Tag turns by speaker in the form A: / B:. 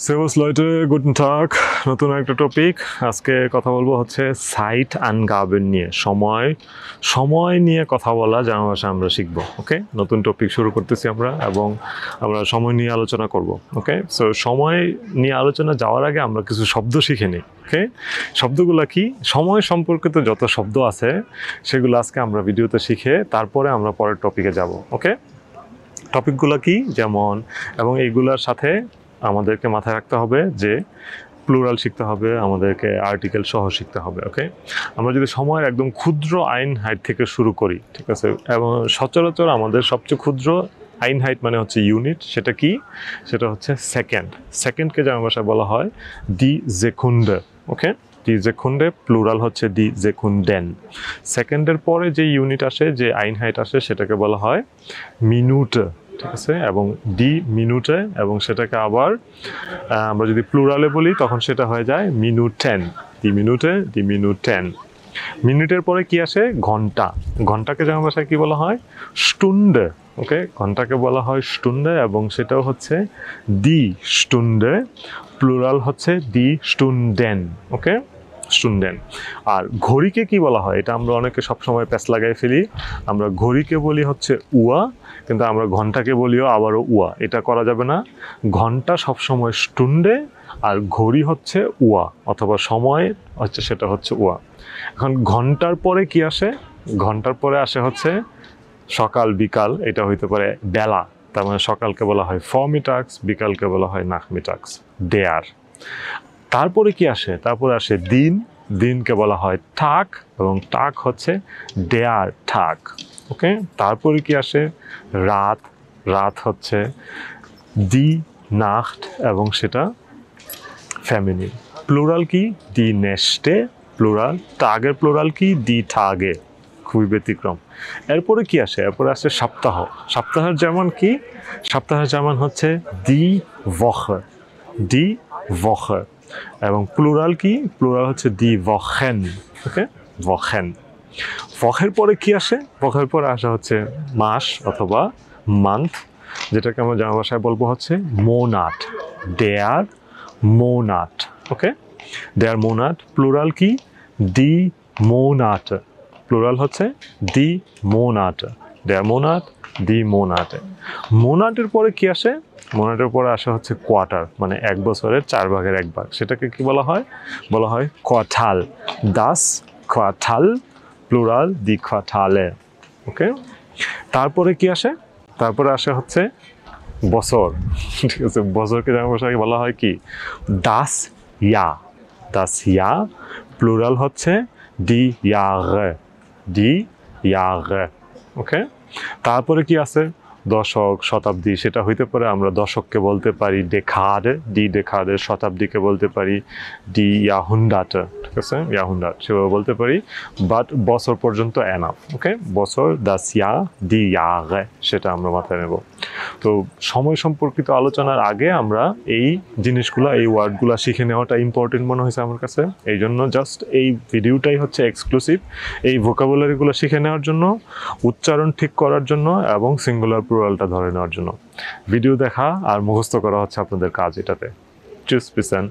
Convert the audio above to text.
A: Servus Leute, guten Tag. নতুন একটা topic আজকে কথা বলবো হচ্ছে Zeitangaben নিয়ে সময় নিয়ে কথা বলা জানা ভাষা আমরা শিখবো। ওকে, নতুন টপিক শুরু করতেছি আমরা এবং আমরা সময় নিয়ে আলোচনা করব। ওকে, সো সময় নিয়ে আলোচনা যাওয়ার আগে আমরা কিছু শব্দ শিখে নিই। ওকে, শব্দগুলো কি? সময় সম্পর্কিত যত শব্দ আছে সেগুলো আজকে আমরা ভিডিওতে শিখে তারপরে আমরা পরের টপিকে যাব। ওকে, টপিকগুলো কি যেমন এবং এইগুলোর সাথে আমাদেরকে মাথায় রাখতে হবে যে প্লুরাল শিখতে হবে, আমাদেরকে আর্টিকেল সহ শিখতে হবে। ওকে, আমরা যদি সময়ের একদম ক্ষুদ্র আইন হাইট থেকে শুরু করি, ঠিক আছে, এবং সচরাচর আমাদের সবচেয়ে ক্ষুদ্র আইন হাইট মানে হচ্ছে ইউনিট, সেটা কি? সেটা হচ্ছে সেকেন্ডকে জার্মান ভাষায় বলা হয় ডি জেকুন্ডে। ওকে, ডি জেকুন্ডে প্লুরাল হচ্ছে ডি জেকুন্ডেন। সেকেন্ডের পরে যে ইউনিট আসে, যে আইন হাইট আসে, সেটাকে বলা হয় মিনুটে, ঠিক আছে, এবং ডি মিনুটে, এবং সেটাকে আবার আমরা যদি প্লুরালে বলি তখন সেটা হয়ে যায় মিনুটেন, ডি মিনুটে, ডি মিনুটেন। মিনিটের পরে কি আসে? ঘন্টা। ঘন্টাকে জার্মান ভাষায় কি বলা হয়? স্টুন্ডে। ওকে, ঘন্টাকে বলা হয় স্টুন্ডে এবং সেটাও হচ্ছে ডি স্টুন্ডে, প্লুরাল হচ্ছে ডি স্টুন্ডেন। ওকে, স্টুন্ডেন। আর ঘড়িকে কি বলা হয়? এটা আমরা অনেকে সবসময় প্যাচ লাগাই ফেলি। আমরা ঘড়িকে বলি হচ্ছে উয়া, কিন্তু আমরা ঘন্টাকে বলিও আবারও উয়া। এটা করা যাবে না। ঘন্টা সবসময় স্টুন্ডে আর ঘড়ি হচ্ছে উয়া, অথবা সময় হচ্ছে সেটা হচ্ছে উয়া। এখন ঘন্টার পরে কি আসে? ঘন্টার পরে আসে হচ্ছে সকাল বিকাল, এটা হইতে পারে বেলা। তার মানে সকালকে বলা হয় ফর্মিটাক্স, বিকালকে বলা হয় নাখমিটাক্স, ডেয়ার। তারপরে কি আসে? তারপরে আসে দিন, দিনকে বলা হয় টাক, এবং টাক হচ্ছে ডেয়ার টাক। ওকে, তারপরে কি আসে? রাত, রাত হচ্ছে দি নাখট, এবং সেটা ফেমিনিন। প্লুরাল কি? দি নেস্টে, প্লুরাল। টাগের প্লুরাল কি? দি টাগে, খুবই ব্যতিক্রম। এরপরে কি আসে? এরপরে আসে সপ্তাহ। সপ্তাহের যেমন কি? সপ্তাহের যেমন হচ্ছে দি ভখে, দি ভখে, এবং প্লুরাল কি? প্লুরাল হচ্ছে দি ভখেন। ওকে, ভখেন। ভখের পরে কি আসে? ভখের পরে আসা হচ্ছে মাস অথবা মান্থ, যেটাকে আমরা জার্মান ভাষায় বলবো হচ্ছে মোনাট, দেয়ার মোনাট। ওকে, দেয়ার মোনাট, প্লুরাল কি? দি মোনাট, প্লুরাল হচ্ছে দি মোনাট, দেয়ার মোনাট, দি মোনাট। মোনাটের পরে কি আসে? মোনাটের পরে আসা হচ্ছে কোয়ার্টার, মানে এক বছরের 4/1 সেটাকে কি বলা হয়? বলা হয় কোয়ার্টাল, দাস কোয়ার্টাল, প্লুরাল দি কোয়ার্টালে। ওকে, তারপরে কি আসে? তারপরে আসে হচ্ছে বছর, ঠিক আছে। বছরকে জার্মান ভাষায় বলা হয় কি? দাস ইয়া, দাস ইয়া, প্লুরাল হচ্ছে ডি ইয়ারে, ডি ইয়ারে। ওকে, তারপরে কি আছে? দশক, শতাব্দী, সেটা হইতে পারে আমরা দশককে বলতে পারি ডেকাডে, ডি ডেকাডে। শতাব্দীকে বলতে পারি ডি ইয়াহুন্ডাট, ঠিক আছে, ইয়াহুন্ডাট সেভাবে বলতে পারি। বাট বছর পর্যন্ত এনাফ। ওকে, বছর দাস ইয়া ডি ইয়ারে, সেটা আমরা মাথায় নেব। তো সময় সম্পর্কিত আলোচনার আগে আমরা এই জিনিসগুলো, এই ওয়ার্ডগুলো শিখে নেওয়াটা ইম্পর্টেন্ট মনে হয়েছে আমার কাছে। এই জন্য জাস্ট এই ভিডিওটাই হচ্ছে এক্সক্লুসিভ এই ভোকাবুলারিগুলো শিখে নেওয়ার জন্য, উচ্চারণ ঠিক করার জন্য এবং সিঙ্গুলার প্লুরালটা ধরে নেওয়ার জন্য। ভিডিও দেখা আর মুখস্থ করা হচ্ছে আপনাদের কাজ এটাতে। চুজ পিসেন।